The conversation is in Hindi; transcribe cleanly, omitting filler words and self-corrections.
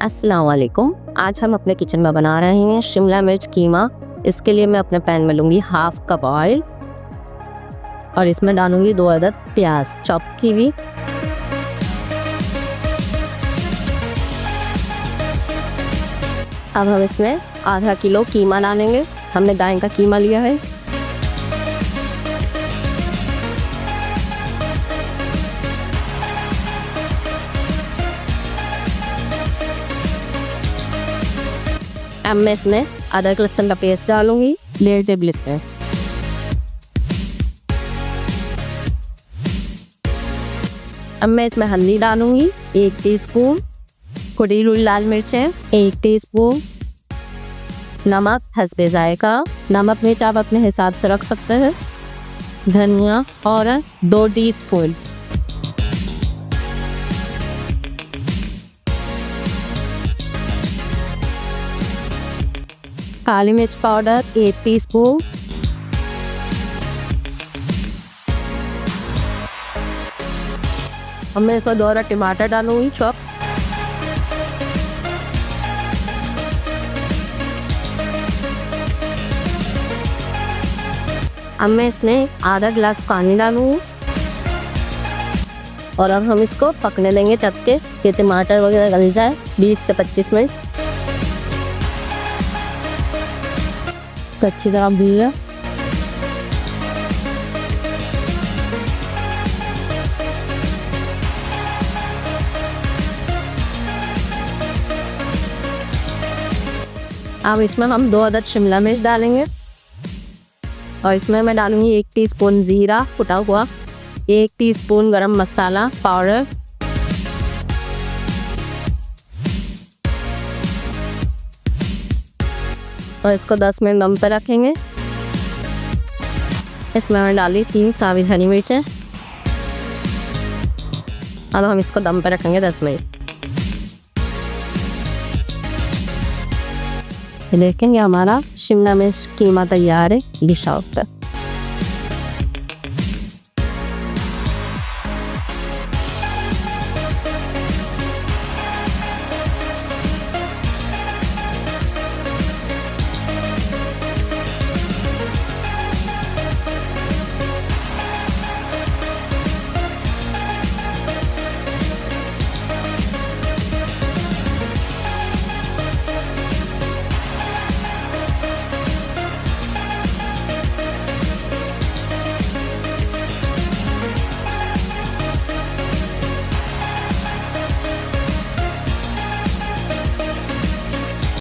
अस्सलाम वालेकुम। आज हम अपने किचन में बना रहे हैं शिमला मिर्च कीमा। इसके लिए मैं अपने पैन में लूँगी हाफ कप ऑयल और इसमें डालूँगी 2 अदद प्याज चॉप की हुई। अब हम इसमें आधा किलो कीमा डालेंगे। हमने दाएं का कीमा लिया है। अब मैं इसमें अदरक लहसुन का पेस्ट डालूंगी 1.5 टेबल स्पून। अब मैं इसमें हल्दी डालूंगी 1 टीस्पून, कुटी हुई लाल मिर्चें 1 टीस्पून, नमक हस्बे जायका, नमक मिर्च आप अपने हिसाब से रख सकते हैं, धनिया और 2 टीस्पून, काली मिर्च पाउडर 1 टीस्पून, अब मैं इसमें 2 टमाटर डालूंगी चॉप। अब मैं इसमें आधा गिलास पानी डालूंगी और अब हम इसको पकने देंगे तब तक कि टमाटर वगैरह गल जाए 20 से 25 मिनट। तो अच्छी तरह भून लो। अब इसमें हम 2 अदद शिमला मिर्च डालेंगे और इसमें मैं डालूंगी 1 टीस्पून जीरा कुटा हुआ, 1 टीस्पून गरम मसाला पाउडर, और इसको 10 मिनट दम पर रखेंगे। इसमें मैं डाली 3 सावी हरी मिर्चें। अब हम इसको दम पर रखेंगे 10 मिनट। देखेंगे हमारा शिमला मिर्च कीमा तैयार है डिश आउट पर।